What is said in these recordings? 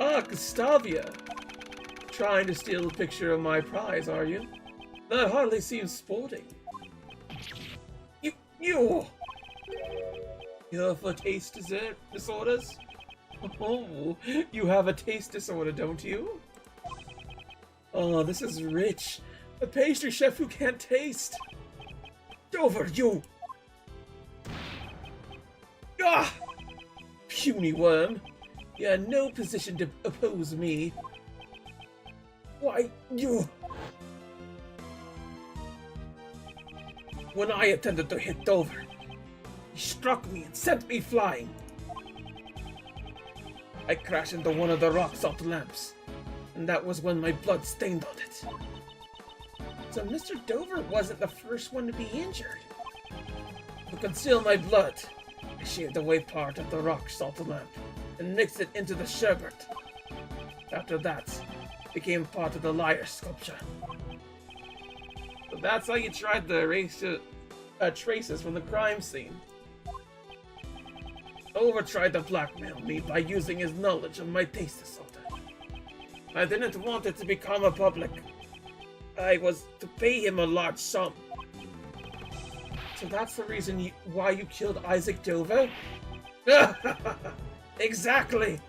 Ah, Gustavia. Trying to steal a picture of my prize, are you? That hardly seems sporting. You have a taste disorders? Oh, you have a taste disorder, don't you? Oh, this is rich. A pastry chef who can't taste. Dover, you! Ah! Puny worm. You had no position to oppose me. Why, you... When I attempted to hit Dover, he struck me and sent me flying. I crashed into one of the rock salt lamps, and that was when my blood stained on it. So Mr. Dover wasn't the first one to be injured. To conceal my blood, I shaved away part of the rock salt lamp and mixed it into the sherbet. After that, it became part of the liar sculpture. So that's how you tried to erase traces from the crime scene. Dover tried to blackmail me by using his knowledge of my taste disorder. I didn't want it to become a public. I was to pay him a large sum. So that's the reason why you killed Isaac Dover? Exactly!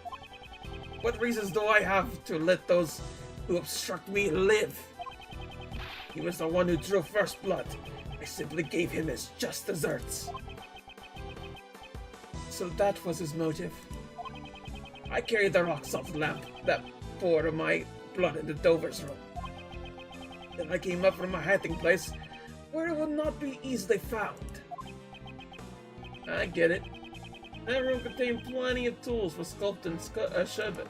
What reasons do I have to let those who obstruct me live? He was the one who drew first blood. I simply gave him his just desserts. So that was his motive. I carried the rock salt lamp that poured my blood into Dover's room. Then I came up from my hiding place where it would not be easily found. I get it. That room contained plenty of tools for sculpting sherbet.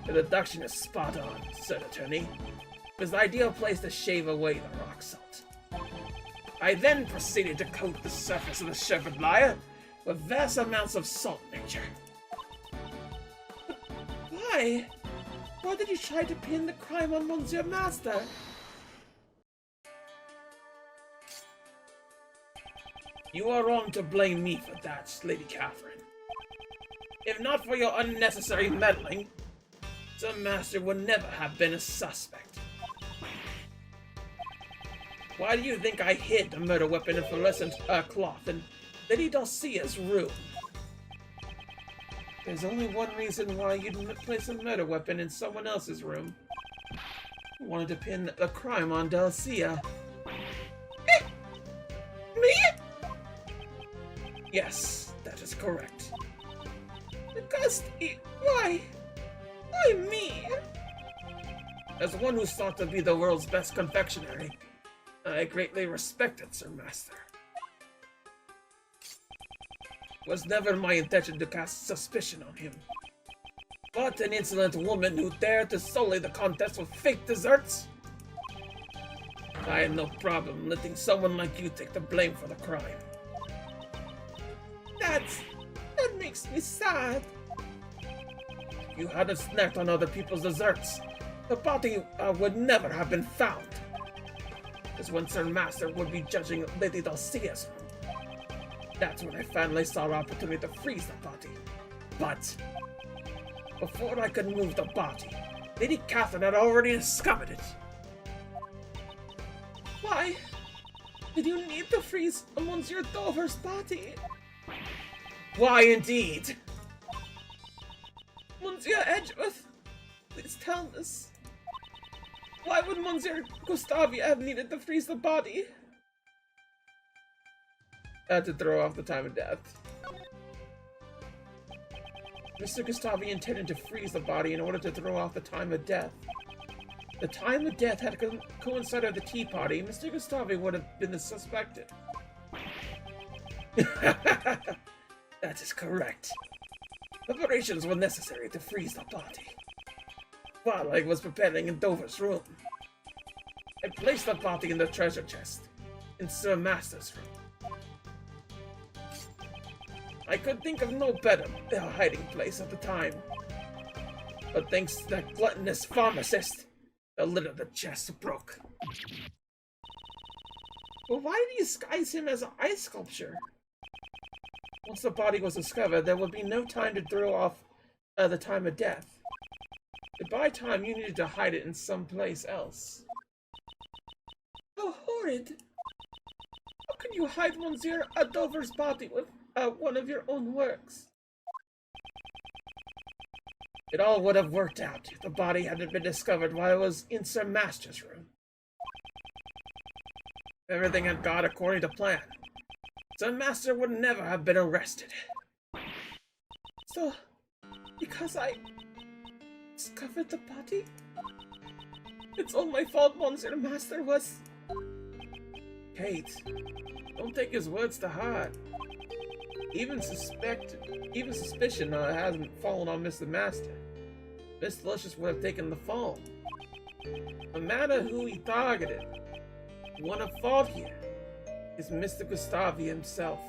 The deduction is spot on, said Attorney. It was the ideal place to shave away the rock salt. I then proceeded to coat the surface of the sherbet layer with vast amounts of salt mixture. But why? Why did you try to pin the crime on Monsieur Master? You are wrong to blame me for that, Lady Catherine. If not for your unnecessary meddling, Sir Master would never have been a suspect. Why do you think I hid the murder weapon in fluorescent cloth in Lady Dulcia's room? There's only one reason why you'd place a murder weapon in someone else's room. You wanted to pin the crime on Dulcia. Me? Yes, that is correct. Why? Why me? As one who's thought to be the world's best confectionery, I greatly respect it, Sir Master. It was never my intention to cast suspicion on him. But an insolent woman who dared to sully the contest with fake desserts? I had no problem letting someone like you take the blame for the crime. That makes me sad. If you hadn't snacked on other people's desserts, the body would never have been found. Because when Sir Master would be judging Lady Dulcia's room, that's when I finally saw an opportunity to freeze the body. But before I could move the body, Lady Catherine had already discovered it. Why did you need to freeze Monsieur Dover's body? Why indeed? Monsieur Edgeworth, please tell us. Why would Monsieur Gustavia have needed to freeze the body? To throw off the time of death. Mr. Gustavia intended to freeze the body in order to throw off the time of death. The time of death had coincided with the tea party. Mr. Gustavia would have been the suspected. That is correct. Preparations were necessary to freeze the body. While I was preparing in Dover's room, I placed the body in the treasure chest in Sir Master's room. I could think of no better hiding place at the time. But thanks to that gluttonous pharmacist, the lid of the chest broke. But why did you disguise him as an ice sculpture? Once the body was discovered, there would be no time to throw off at the time of death. But by time, you needed to hide it in someplace else. How horrid! How can you hide Monsieur Dover's body with one of your own works? It all would have worked out if the body hadn't been discovered while it was in Sir Master's room. Everything had gone according to plan. Sir Master would never have been arrested. So, because I discovered the body, it's all my fault Monsieur Master was... Kate, don't take his words to heart. Even suspicion hasn't fallen on Mr. Master. Miss Delicious would have taken the fall. No matter who he targeted, the one at fault here is Mr. Gustavi himself.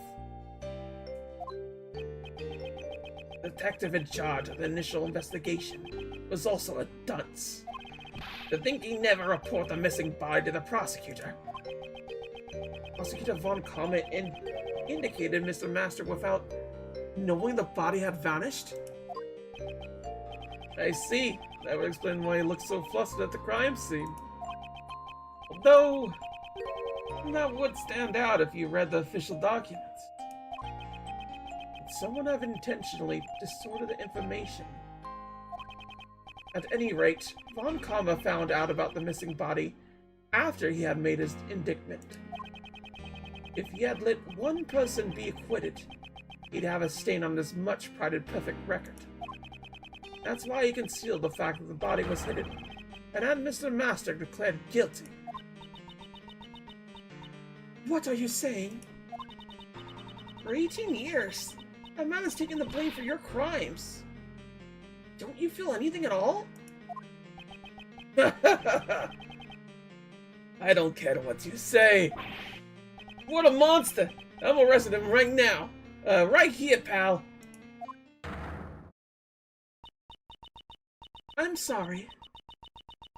The detective in charge of the initial investigation was also a dunce. To think he never reported the missing body to the prosecutor. Prosecutor Von Comet indicated Mr. Master without knowing the body had vanished? I see. That would explain why he looked so flustered at the crime scene. Although, that would stand out if you read the official documents. Would someone have intentionally distorted the information? At any rate, Von Kama found out about the missing body after he had made his indictment. If he had let one person be acquitted, he'd have a stain on his much-prided perfect record. That's why he concealed the fact that the body was hidden, and had Mr. Master declared guilty. What are you saying? For 18 years, a man has taken the blame for your crimes. Don't you feel anything at all? I don't care what you say. What a monster! I'm arresting him right now. Right here, pal. I'm sorry,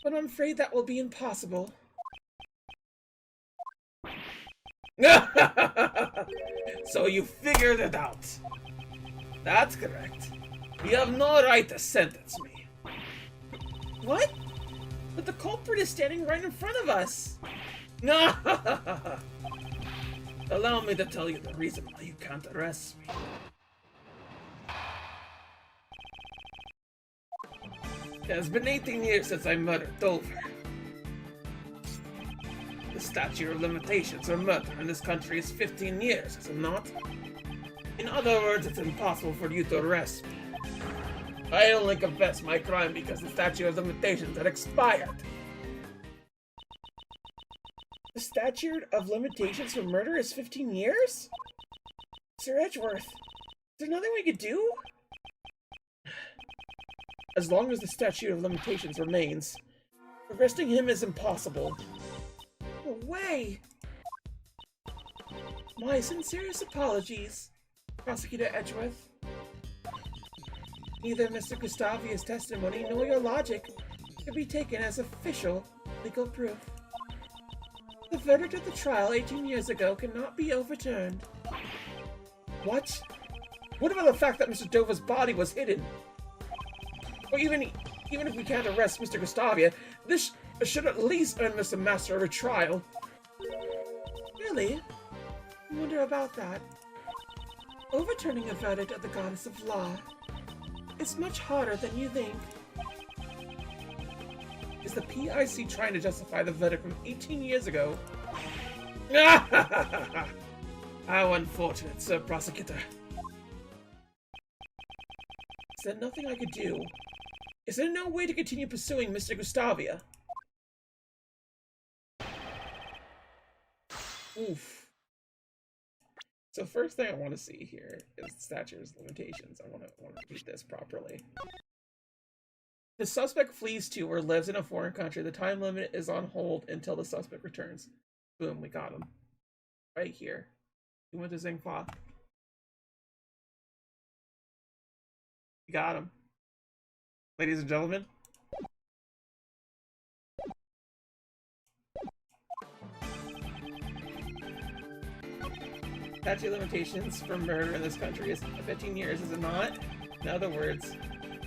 but I'm afraid that will be impossible. So you figured it out. That's correct. You have no right to sentence me. What? But the culprit is standing right in front of us. Allow me to tell you the reason why you can't arrest me. It has been 18 years since I murdered Dover. The statute of limitations for murder in this country is 15 years, is it not? In other words, it's impossible for you to arrest me. I only confessed my crime because the statute of limitations had expired. The statute of limitations for murder is 15 years? Sir Edgeworth, is there nothing we could do? As long as the statute of limitations remains, arresting him is impossible. No way! My sincerest apologies, Prosecutor Edgeworth. Neither Mr. Gustavia's testimony nor your logic can be taken as official legal proof. The verdict of the trial 18 years ago cannot be overturned. What? What about the fact that Mr. Dover's body was hidden? Or even if we can't arrest Mr. Gustavia, this should at least earn Mr. Master a retrial. Really? I wonder about that. Overturning a verdict of the goddess of law is much harder than you think. Is the PIC trying to justify the verdict from 18 years ago? How unfortunate, Sir Prosecutor. Is there nothing I could do? Is there no way to continue pursuing Mr. Gustavia? Oof. So first thing I want to see here is the statute of limitations. I want to read this properly. The suspect flees to or lives in a foreign country. The time limit is on hold until the suspect returns. Boom, we got him. Right here. He went to Zingfa. We got him. Ladies and gentlemen. Statute of limitations for murder in this country is 15 years, is it not? In other words,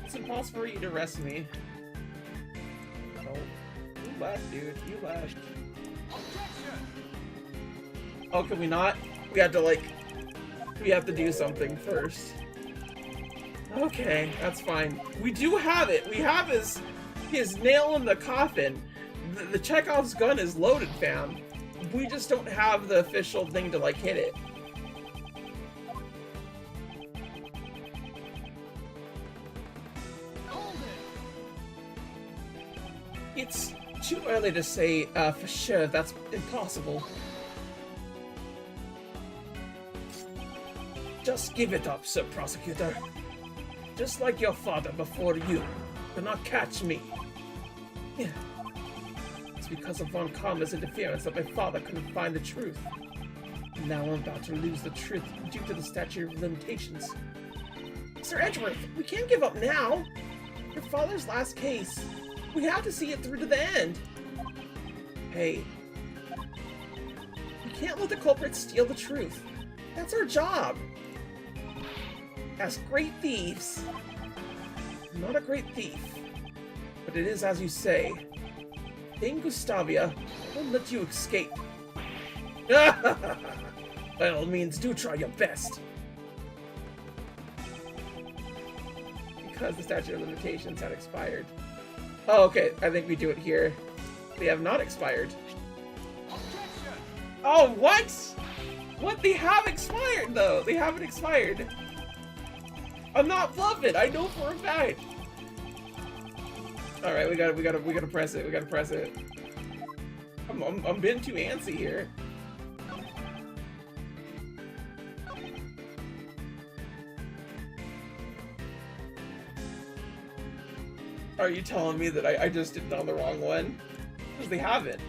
It's impossible for you to arrest me. Oh, you left, dude. You left. Oh, can we not? We have to, like... We have to do something first. Okay, that's fine. We do have it. We have his nail in the coffin. The Chekhov's gun is loaded, fam. We just don't have the official thing to, like, hit it. It's too early to say for sure. That's impossible. Just give it up, Sir Prosecutor. Just like your father before you could not catch me. Yeah. It's because of Von Karma's interference that my father couldn't find the truth. Now I'm about to lose the truth due to the statute of limitations. Sir Edgeworth, we can't give up now. Your father's last case. We have to see it through to the end. Hey. We can't let the culprit steal the truth. That's our job. As great thieves. I'm not a great thief. But it is as you say. Dame Gustavia won't let you escape. By all means, do try your best. Because the statute of limitations had expired. Oh, okay. I think we do it here. They have not expired. Oh, what? What? They have expired, though. They haven't expired. I'm not bluffing. I know for a fact. All right, we gotta press it. We gotta press it. I'm being too antsy here. Are you telling me that I just did it on the wrong one? Because they haven't.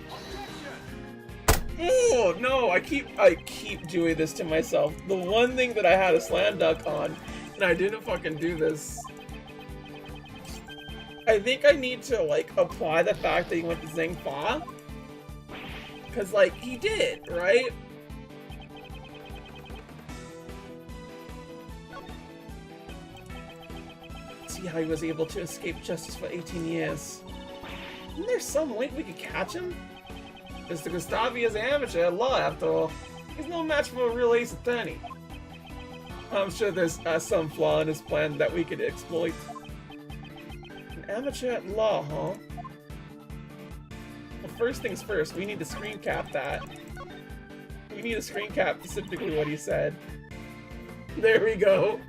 Oh no! I keep doing this to myself. The one thing that I had a slam dunk on, and I didn't fucking do this. I think I need to, like, apply the fact that he went to Zing Fa. Because, like, he did, right? See how he was able to escape justice for 18 years. Isn't there some way we could catch him? Mr. Gustavia's amateur at law, after all. He's no match for a real ace attorney. I'm sure there's some flaw in his plan that we could exploit. Amateur at law, huh? Well, first things first, we need to screen cap that. We need to screen cap specifically what he said. There we go.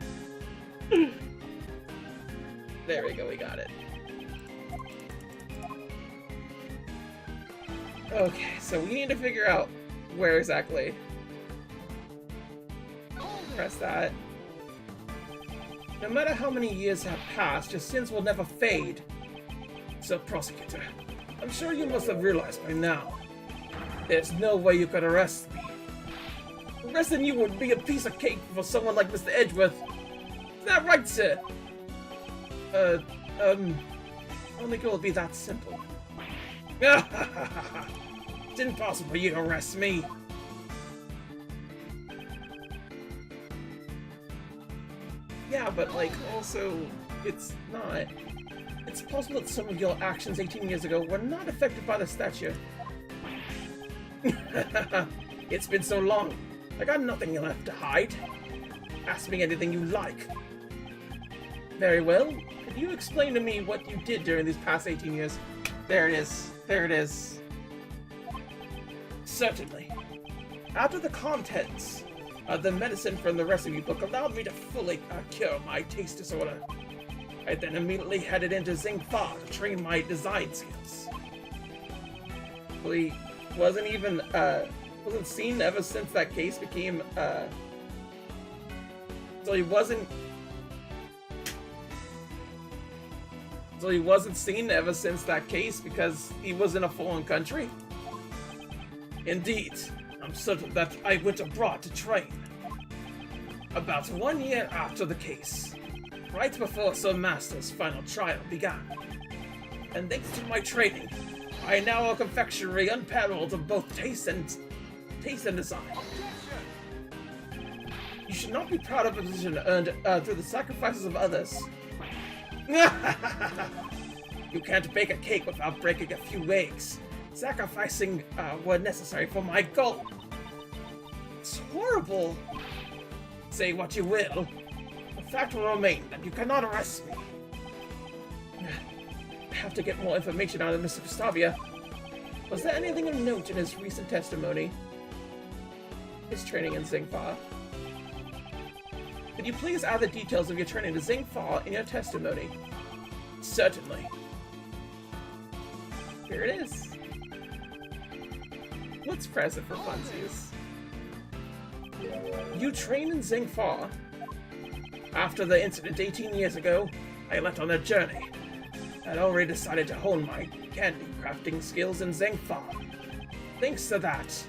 There we go, we got it. Okay, so we need to figure out where exactly. Press that. No matter how many years have passed, your sins will never fade. Sir Prosecutor, I'm sure you must have realized by now. There's no way you could arrest me. Arresting you would be a piece of cake for someone like Mr. Edgeworth. Is that right, sir? I don't think it will be that simple. It's impossible for you to arrest me. Yeah, but, like, also, it's not. It's possible that some of your actions 18 years ago were not affected by the statue. It's been so long. I got nothing left to hide. Ask me anything you like. Very well. Could you explain to me what you did during these past 18 years? There it is. There it is. Certainly. After the contents the medicine from the recipe book allowed me to fully cure my taste disorder. I then immediately headed into Zing Fa to train my design skills. Well, he wasn't even, wasn't seen ever since that case became, so he wasn't seen ever since that case because he was in a foreign country? Indeed. I'm certain that I went abroad to train. About 1 year after the case, right before Sir Master's final trial began. And thanks to my training, I now have a confectionery unparalleled of both taste and design. You should not be proud of a position earned through the sacrifices of others. You can't bake a cake without breaking a few eggs, sacrificing what necessary for my goal. It's horrible. Say what you will. The fact will remain that you cannot arrest me. I have to get more information out of Mr. Gustavia. Was there anything of note in his recent testimony? His training in Zingfa. Could you please add the details of your training to Zingfa in your testimony? Certainly. Here it is. What's present for funsies? You trained in Zingfa. After the incident 18 years ago, I left on a journey. I'd already decided to hone my candy crafting skills in Zingfa. Thanks to that,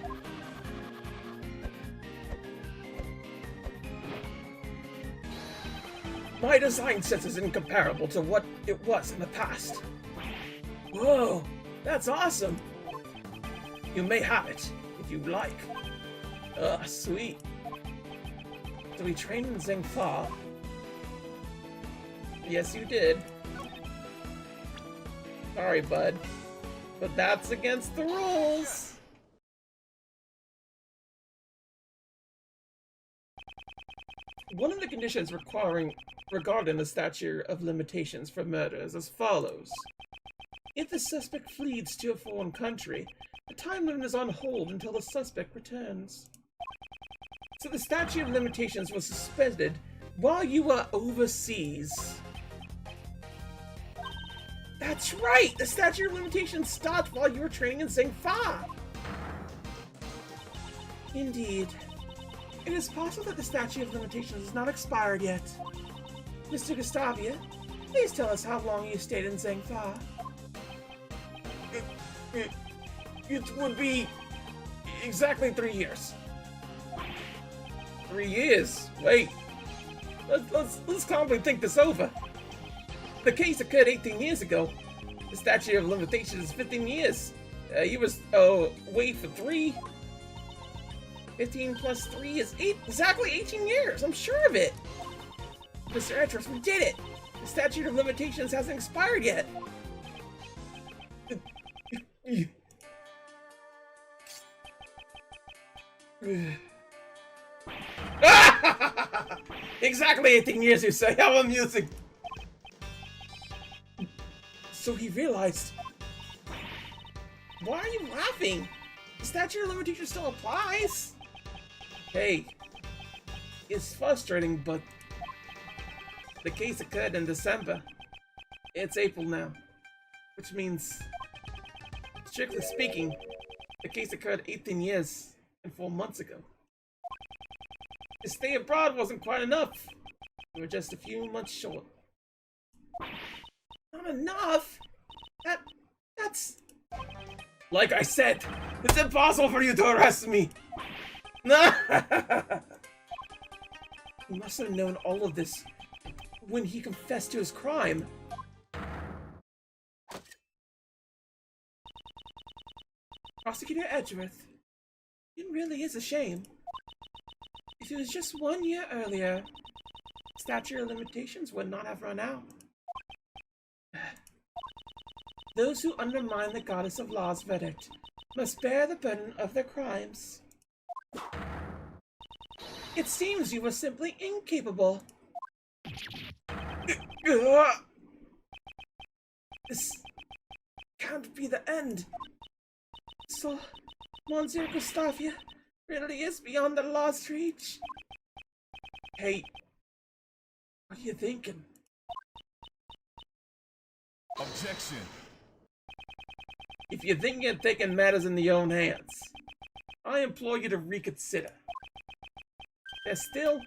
my design sense is incomparable to what it was in the past. Whoa, that's awesome! You may have it, if you like. Ugh, sweet. So we trained in Zingfa. Yes, you did. Sorry, bud. But that's against the rules! One of the conditions regarding the statute of limitations for murder is as follows. If the suspect flees to a foreign country, the time limit is on hold until the suspect returns. So the statute of limitations was suspended while you were overseas. That's right! The statute of limitations stopped while you were training in Zingfa! Indeed. It is possible that the statute of limitations is not expired yet. Mr. Gustavia, please tell us how long you stayed in Zingfa. It would be exactly 3 years. 3 years? Wait. Let's calmly think this over. The case occurred 18 years ago. The statute of limitations is 15 years. You was away for 3. 15 plus 3 is exactly 18 years. I'm sure of it. Mr. Etros, we did it. The statute of limitations hasn't expired yet. Exactly 18 years, you say. How amusing. So he realized. Why are you laughing? The statute of limitations still applies. Hey, it's frustrating, but the case occurred in December. It's April now, which means, strictly speaking, the case occurred 18 years and 4 months ago. His stay abroad wasn't quite enough. We were just a few months short. Not enough? That's... Like I said, it's impossible for you to arrest me! He must have known all of this when he confessed to his crime. Prosecutor Edgeworth, it really is a shame. If it was just 1 year earlier, statute of limitations would not have run out. Those who undermine the goddess of law's verdict must bear the burden of their crimes. It seems you were simply incapable. This can't be the end. So, Monsieur Gustavia really is beyond the law's reach. Hey, what are you thinking? Objection. If you're thinking of taking matters in your own hands, I implore you to reconsider. There still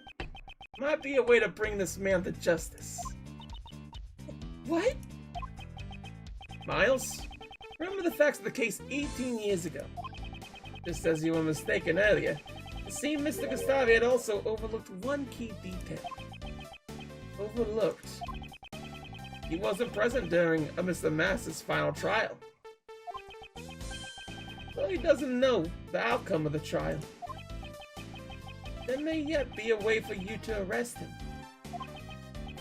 might be a way to bring this man to justice. What? Miles, remember the facts of the case 18 years ago. Just as you were mistaken earlier, it seemed Mr. Gustavia had also overlooked one key detail. Overlooked. He wasn't present during Mr. Mass's final trial. So he doesn't know the outcome of the trial. There may yet be a way for you to arrest him.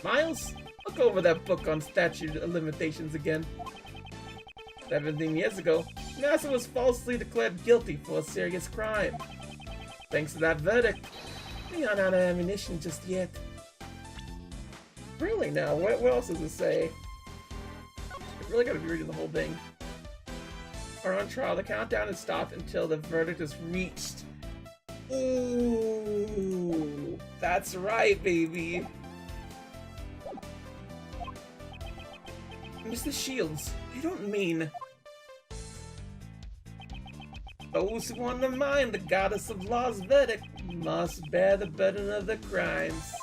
Miles, Look over that book on statute of limitations again. 17 years ago, NASA was falsely declared guilty for a serious crime. Thanks to that verdict, we aren't out of ammunition just yet. Really now? What else does it say? I really gotta be reading the whole thing. Are on trial. The countdown is stopped until the verdict is reached. Ooh, that's right, baby. Mr. Shields, you don't mean... Those who undermine the goddess of law's verdict must bear the burden of their crimes.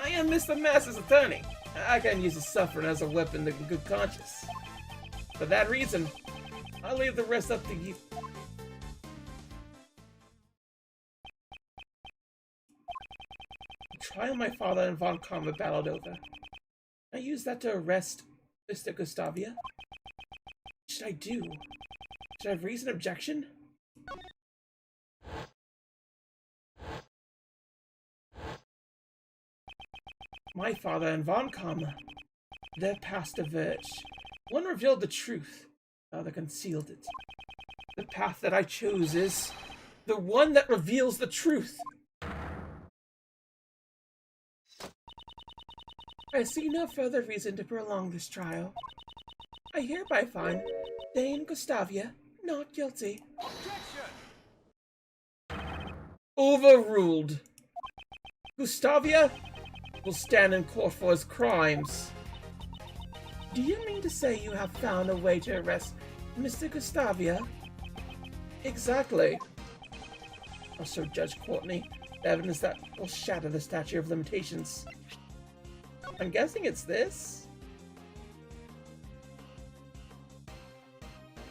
I am Mr. Master's attorney. I can use the suffering as a weapon in good conscience. For that reason, I'll leave the rest up to you. The trial my father and Von Karma battled over. I used that to arrest Mr. Gustavia. What should I do? Should I raise an objection? My father and Von Karma, their past diverged. One revealed the truth, the other concealed it. The path that I chose is the one that reveals the truth. I see no further reason to prolong this trial. I hereby find Dane Gustavia not guilty. Objection! Overruled. Gustavia will stand in court for his crimes. Do you mean to say you have found a way to arrest Mr. Gustavia? Exactly. Also, Judge Courtney, the evidence that will shatter the statute of limitations. I'm guessing it's this?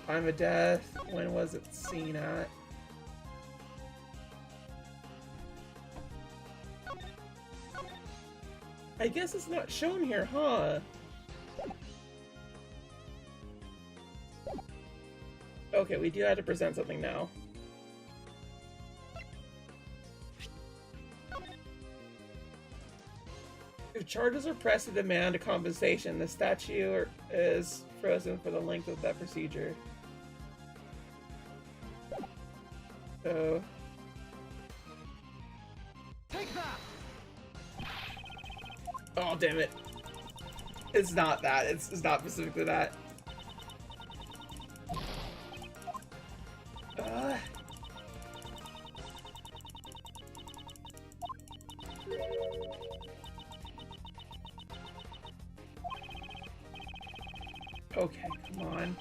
Time of death. When was it seen at? I guess it's not shown here, huh? Okay, we do have to present something now. If charges are pressed to demand a compensation, the statute is frozen for the length of that procedure. So... Take that! Oh, damn it. It's not that. It's not specifically that. Okay, come on.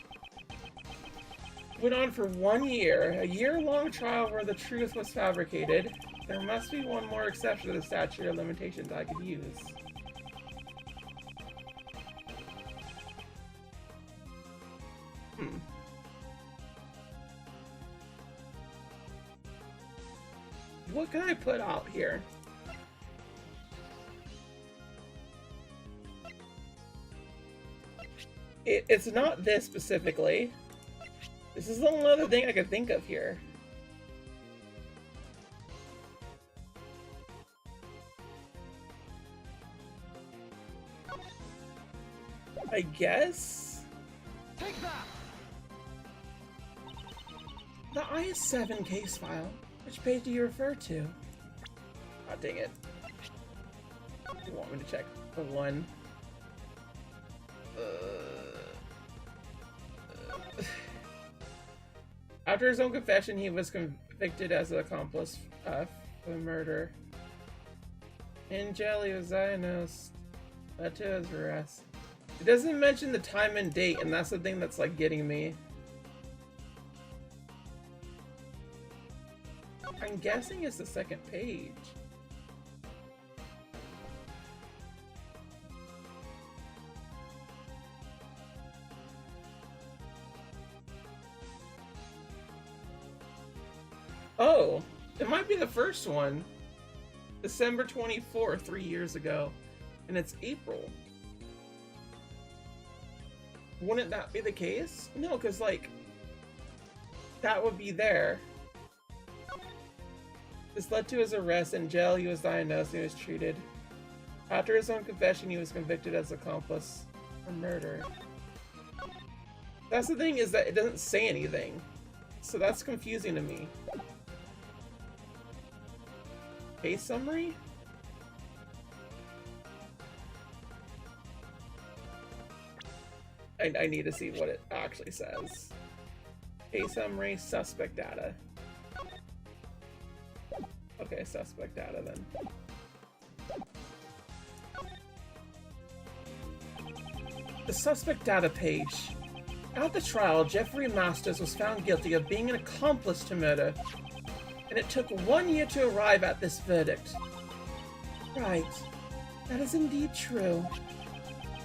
Went on for 1 year. A year-long trial where the truth was fabricated. There must be one more exception to the statute of limitations I could use. What can I put out here? It's not this specifically. This is the only other thing I could think of here. I guess? Take that! The IS-7 case file. Which page do you refer to? Oh, dang it. You want me to check the one? After his own confession, he was convicted as an accomplice for murder. In jail, he was diagnosed. Led to his arrest. It doesn't mention the time and date, and that's the thing that's like getting me. I'm guessing it's the second page. Oh, it might be the first one. December 24th, 3 years ago. And it's April. Wouldn't that be the case? No, because, like, that would be there. This led to his arrest. In jail, he was diagnosed and he was treated. After his own confession, he was convicted as accomplice for murder. That's the thing, is that it doesn't say anything. So that's confusing to me. Case summary? I need to see what it actually says. Case summary, suspect data. Okay, suspect data then. The suspect data page. At the trial, Jeffrey Masters was found guilty of being an accomplice to murder, and it took 1 year to arrive at this verdict. Right. That is indeed true.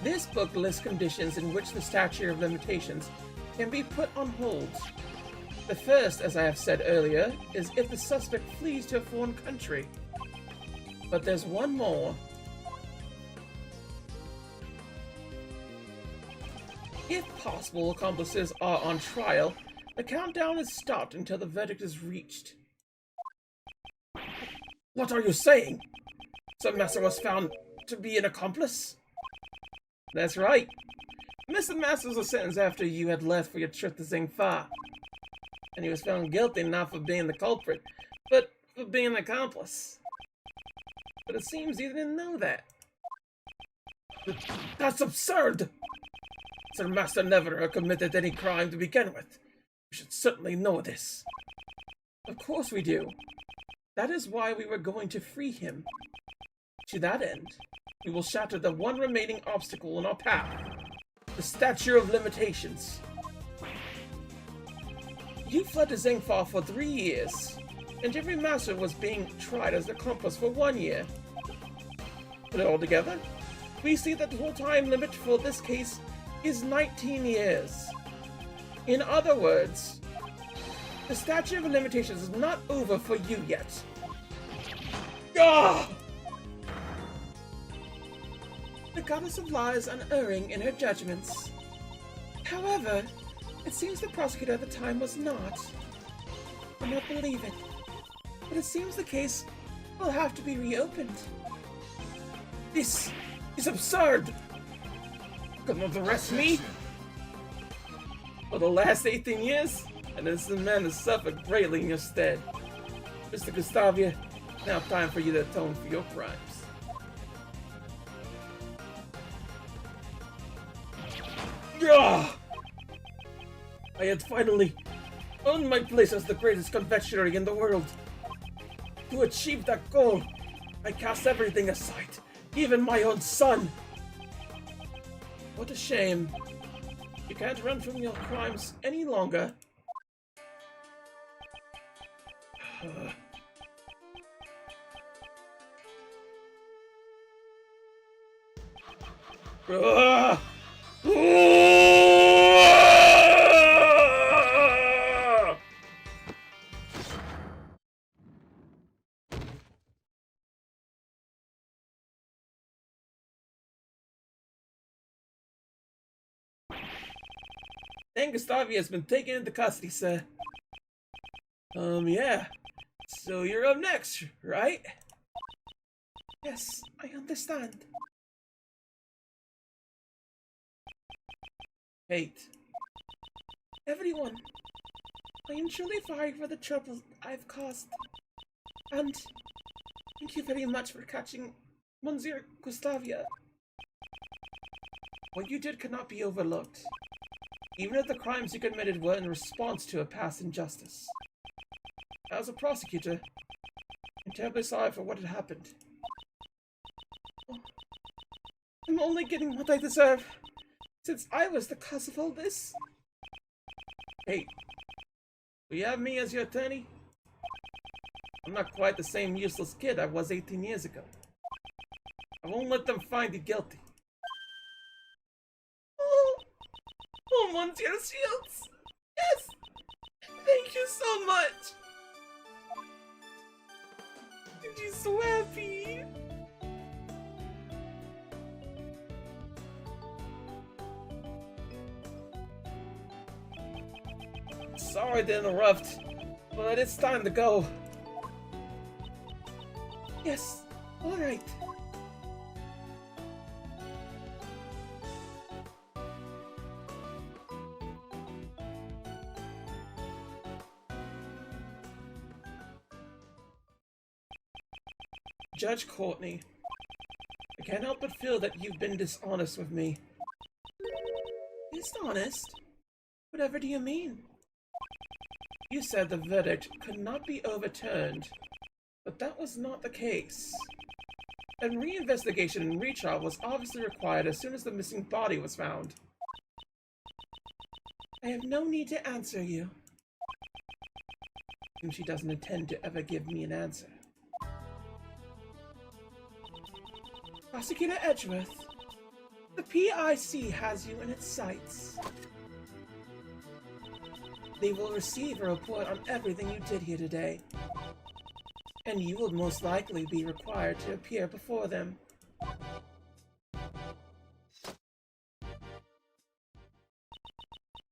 This book lists conditions in which the statute of limitations can be put on hold. The first, as I have said earlier, is if the suspect flees to a foreign country. But there's one more. If possible accomplices are on trial, the countdown is stopped until the verdict is reached. What are you saying? So Master was found to be an accomplice? That's right. Mr. Masters was sentenced after you had left for your trip to Zingfa. And he was found guilty not for being the culprit, but for being an accomplice. But it seems you didn't know that. That's absurd! Sir Master never committed any crime to begin with. You should certainly know this. Of course we do. That is why we were going to free him. To that end, we will shatter the one remaining obstacle on our path. The statute of limitations. You fled to Zingfa for 3 years, and Jeffrey Master was being tried as an accomplice for 1 year. Put it all together, we see that the whole time limit for this case is 19 years. In other words, the statute of limitations is not over for you yet. Ah! The goddess of law is unerring in her judgments. However, it seems the prosecutor at the time was not. I do not believe it, but it seems the case will have to be reopened. This is absurd! Couldn't arrest me? For the last 18 years, an innocent man has suffered greatly in your stead. Mr. Gustavia, now time for you to atone for your crimes. Gah! I had finally earned my place as the greatest confectionery in the world. To achieve that goal, I cast everything aside, even my own son. What a shame. You can't run from your crimes any longer. And Gustavia has been taken into custody, sir. Yeah. So you're up next, right? Yes, I understand. Kate. Everyone, I am truly sorry for the trouble I've caused. And thank you very much for catching Monsieur Gustavia. What you did cannot be overlooked, even if the crimes you committed were in response to a past injustice. As a prosecutor, I'm terribly sorry for what had happened. I'm only getting what I deserve, since I was the cause of all this. Hey, will you have me as your attorney? I'm not quite the same useless kid I was 18 years ago. I won't let them find you guilty. Oh, Monsieur Shields! Yes! Thank you so much! I'm so happy! Sorry to interrupt, but it's time to go. Yes, alright. Judge Courtney, I can't help but feel that you've been dishonest with me. Dishonest? Whatever do you mean? You said the verdict could not be overturned, but that was not the case. A reinvestigation and retrial was obviously required as soon as the missing body was found. I have no need to answer you. And she doesn't intend to ever give me an answer. Prosecutor Edgeworth, the PIC has you in its sights. They will receive a report on everything you did here today, and you will most likely be required to appear before them.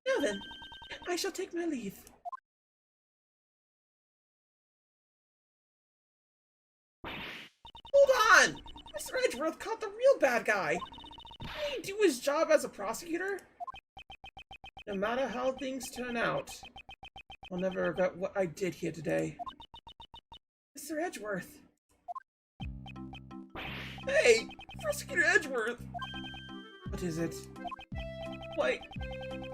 Now then, I shall take my leave. Hold on! Mr. Edgeworth caught the real bad guy! Didn't he do his job as a prosecutor? No matter how things turn out, I'll never regret what I did here today. Mr. Edgeworth. Hey! Prosecutor Edgeworth! What is it? Why,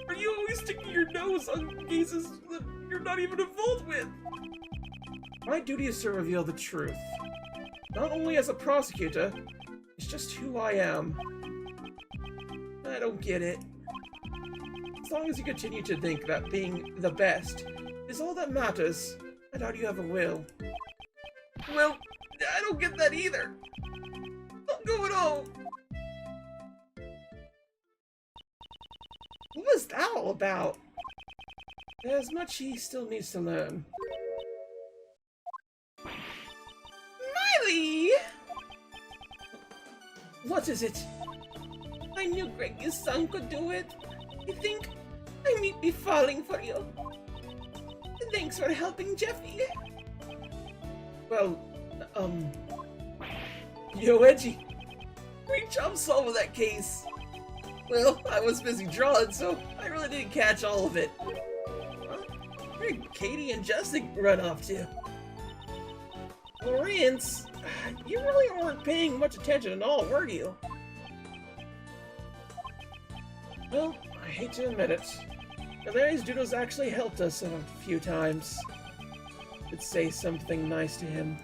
are you always sticking your nose on cases that you're not even involved with? My duty is to reveal the truth. Not only as a prosecutor, it's just who I am. I don't get it. As long as you continue to think that being the best is all that matters, I doubt you ever will. Well, I don't get that either. Don't go at all. What was that all about? There's much he still needs to learn. Miley! What is it? I knew Greggy's son could do it. You think I may be falling for you? Thanks for helping Jeffy. Well, yo, Edgy. Great job solving that case. Well, I was busy drawing, so I really didn't catch all of it. Where did Katie and Justin run off to? Lawrence, you really weren't paying much attention at all, were you? Well, I hate to admit it, but Larry's doodles actually helped us a few times. Could say something nice to him.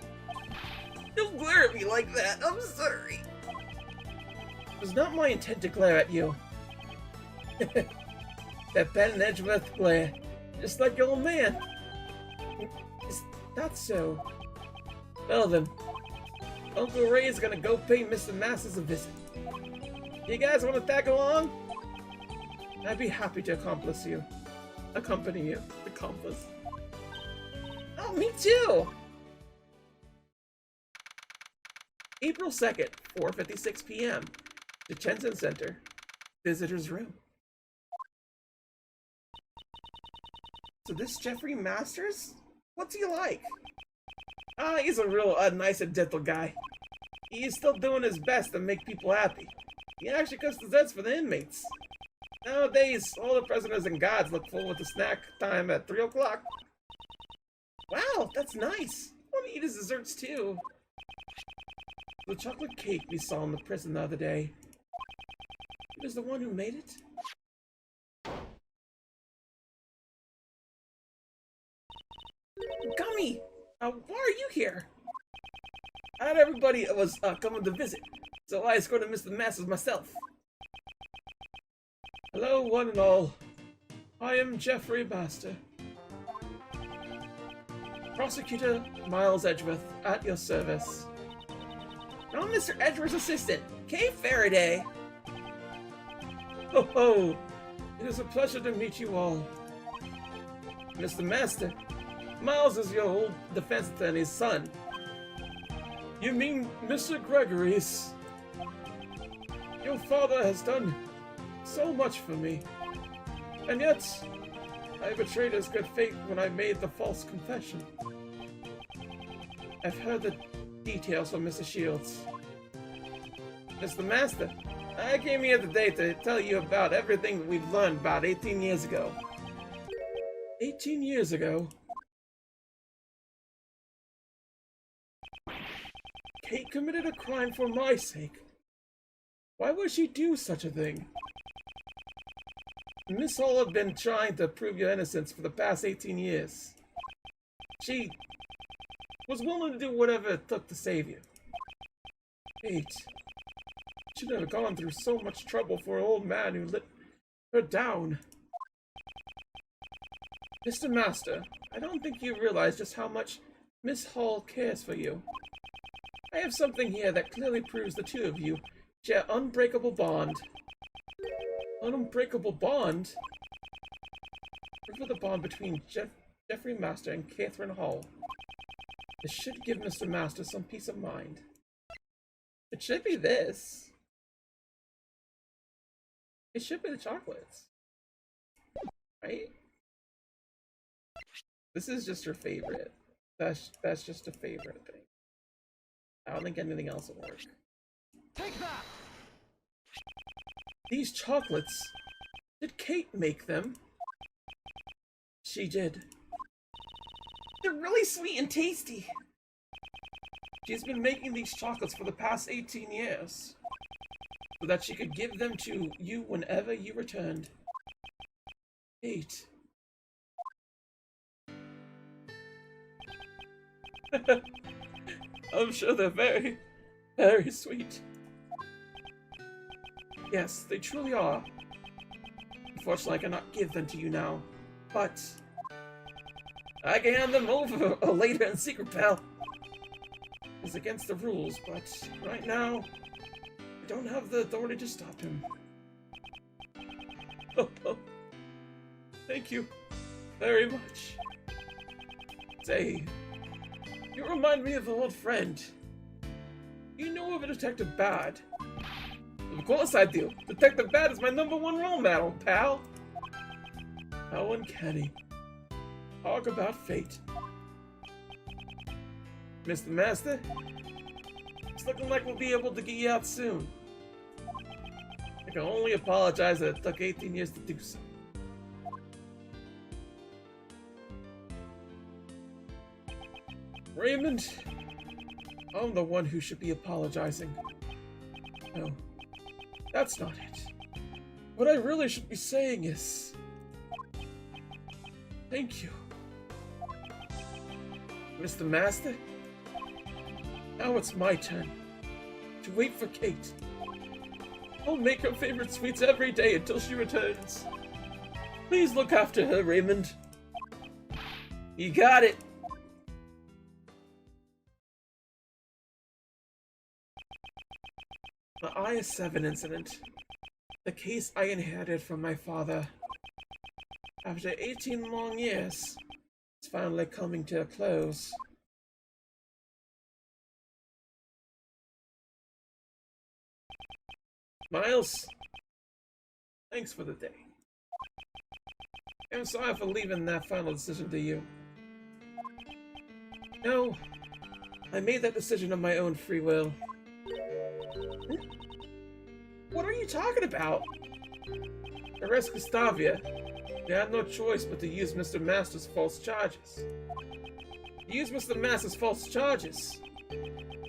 Don't glare at me like that, I'm sorry. It was not my intent to glare at you. That Ben and Edgeworth glare, just like your old man. Is that so? Well then, Uncle Ray is gonna go pay Mr. Masters a visit. You guys want to tag along? I'd be happy to accompany you. Accomplice. Oh, me too! April 2nd, 4:56 p.m. Detention Center. Visitor's room. So this Jeffrey Masters? What's he like? He's a real nice and gentle guy. He's still doing his best to make people happy. He actually cooks desserts for the inmates. Nowadays, all the prisoners and guards look forward to snack time at 3 o'clock. Wow, that's nice. I want to eat his desserts too. The chocolate cake we saw in the prison the other day. It was the one who made it? Gummy! Why are you here? Not everybody was coming to visit, so I escorted Mr. Masters myself. Hello, one and all. I am Jeffrey Baxter. Prosecutor Miles Edgeworth, at your service. I'm Mr. Edgeworth's assistant, Kay Faraday. Ho ho! It is a pleasure to meet you all. Mr. Master, Miles is your old defense attorney's son. You mean Mr. Gregory's? Your father has done so much for me. And yet, I betrayed his good faith when I made the false confession. I've heard the details from Mr. Shields. Mr. Master, I came here today to tell you about everything that we've learned about 18 years ago. 18 years ago? Kate committed a crime for my sake. Why would she do such a thing? Miss Hall had been trying to prove your innocence for the past 18 years. She was willing to do whatever it took to save you. Kate should have gone through so much trouble for an old man who let her down. Mr. Master, I don't think you realize just how much Miss Hall cares for you. I have something here that clearly proves the two of you share unbreakable bond. An unbreakable bond? What for the bond between Jeffrey Master and Catherine Hall? This should give Mr. Master some peace of mind. It should be this. It should be the chocolates. Right? This is just her favorite. That's just a favorite thing. I don't think anything else will work. Take that! These chocolates, did Kate make them? She did. They're really sweet and tasty. She's been making these chocolates for the past 18 years, so that she could give them to you whenever you returned. Kate. I'm sure they're very, very sweet. Yes, they truly are. Unfortunately, I cannot give them to you now, but I can hand them over later in secret, pal. It's against the rules, but right now, I don't have the authority to stop him. Oh, thank you very much. Say, you remind me of an old friend. You know of a Detective Bad? Of course I do. Detective Bad is my #1 role model, pal. How uncanny. Talk about fate. Mr. Master, it's looking like we'll be able to get you out soon. I can only apologize that it took 18 years to do so. Raymond, I'm the one who should be apologizing. No, that's not it. What I really should be saying is, thank you. Mr. Master, now it's my turn to wait for Kate. I'll make her favorite sweets every day until she returns. Please look after her, Raymond. You got it. The IS-7 incident, the case I inherited from my father. After 18 long years, it's finally coming to a close. Miles, thanks for the day. I'm sorry for leaving that final decision to you. No, I made that decision of my own free will. What are you talking about? Arrest Gustavia. They had no choice but to use Mr. Master's false charges. Use Mr. Master's false charges,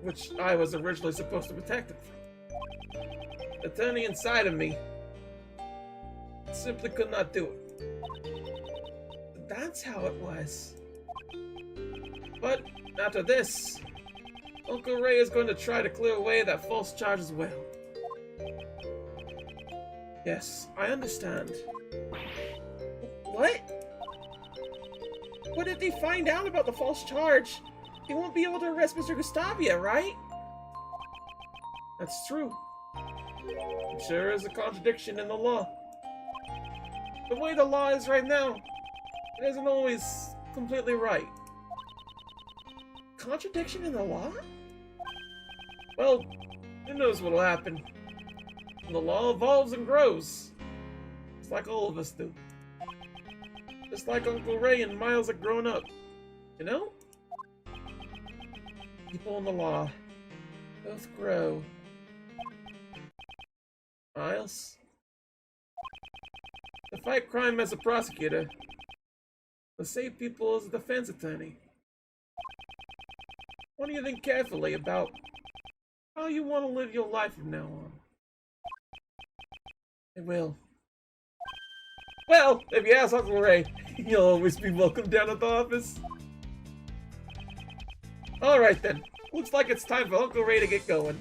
which I was originally supposed to protect him from. The attorney inside of me simply could not do it. That's how it was. But after this, Uncle Ray is going to try to clear away that false charge as well. Yes, I understand. What? What did they find out about the false charge? They won't be able to arrest Mr. Gustavia, right? That's true. It sure is a contradiction in the law. The way the law is right now, it isn't always completely right. Contradiction in the law? Well, who knows what'll happen. The law evolves and grows. Just like all of us do. Just like Uncle Ray and Miles have grown up. You know? People in the law both grow. Miles? To fight crime as a prosecutor. To save people as a defense attorney. Why don't you think carefully about how you want to live your life from now on. I will. Well, if you ask Uncle Ray, you'll always be welcome down at the office. Alright then, looks like it's time for Uncle Ray to get going.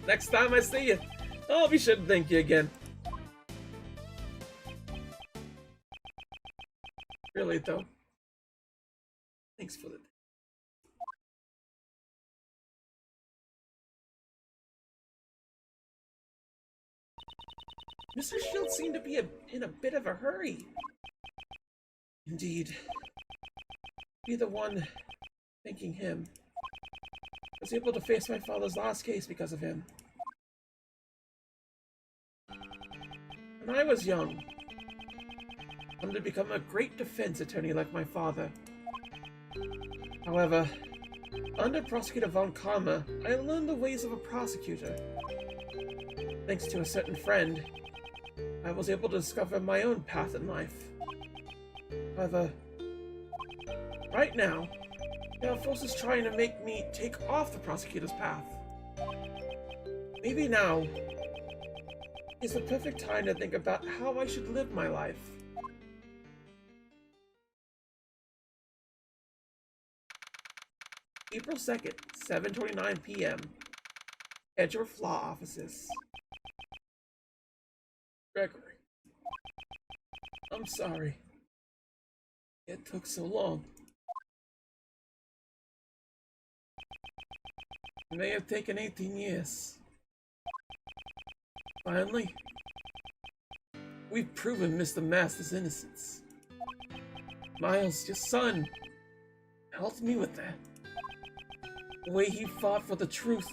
Next time I see you, I'll be sure to thank you again. Really though. Thanks for the... Mr. Shield seemed to be in a bit of a hurry. Indeed. Be the one thanking him. I was able to face my father's last case because of him. When I was young, I wanted to become a great defense attorney like my father. However, under Prosecutor Von Karma, I learned the ways of a prosecutor. Thanks to a certain friend, I was able to discover my own path in life. However, right now, there are forces trying to make me take off the prosecutor's path. Maybe now is the perfect time to think about how I should live my life. April 2nd, 7:29 p.m. Edgeworth Law Offices. Gregory, I'm sorry. It took so long. It may have taken 18 years. Finally, we've proven Mr. Master's innocence. Miles, your son, helped me with that. The way he fought for the truth.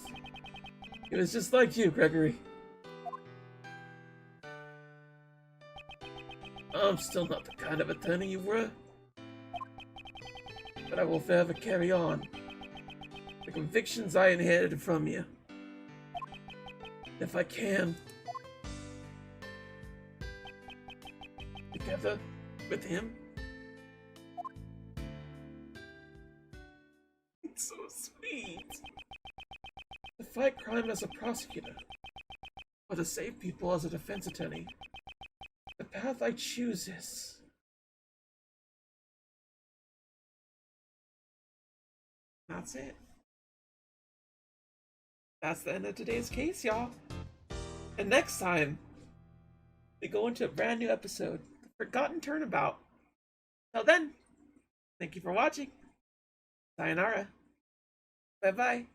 It was just like you, Gregory. I'm still not the kind of attorney you were. But I will forever carry on the convictions I inherited from you. If I can, together with him. It's so sweet. To fight crime as a prosecutor, or to save people as a defense attorney, the path I choose is... That's it. That's the end of today's case, y'all. And next time, we go into a brand new episode, The Forgotten Turnabout. Till then, thank you for watching. Sayonara. Bye-bye.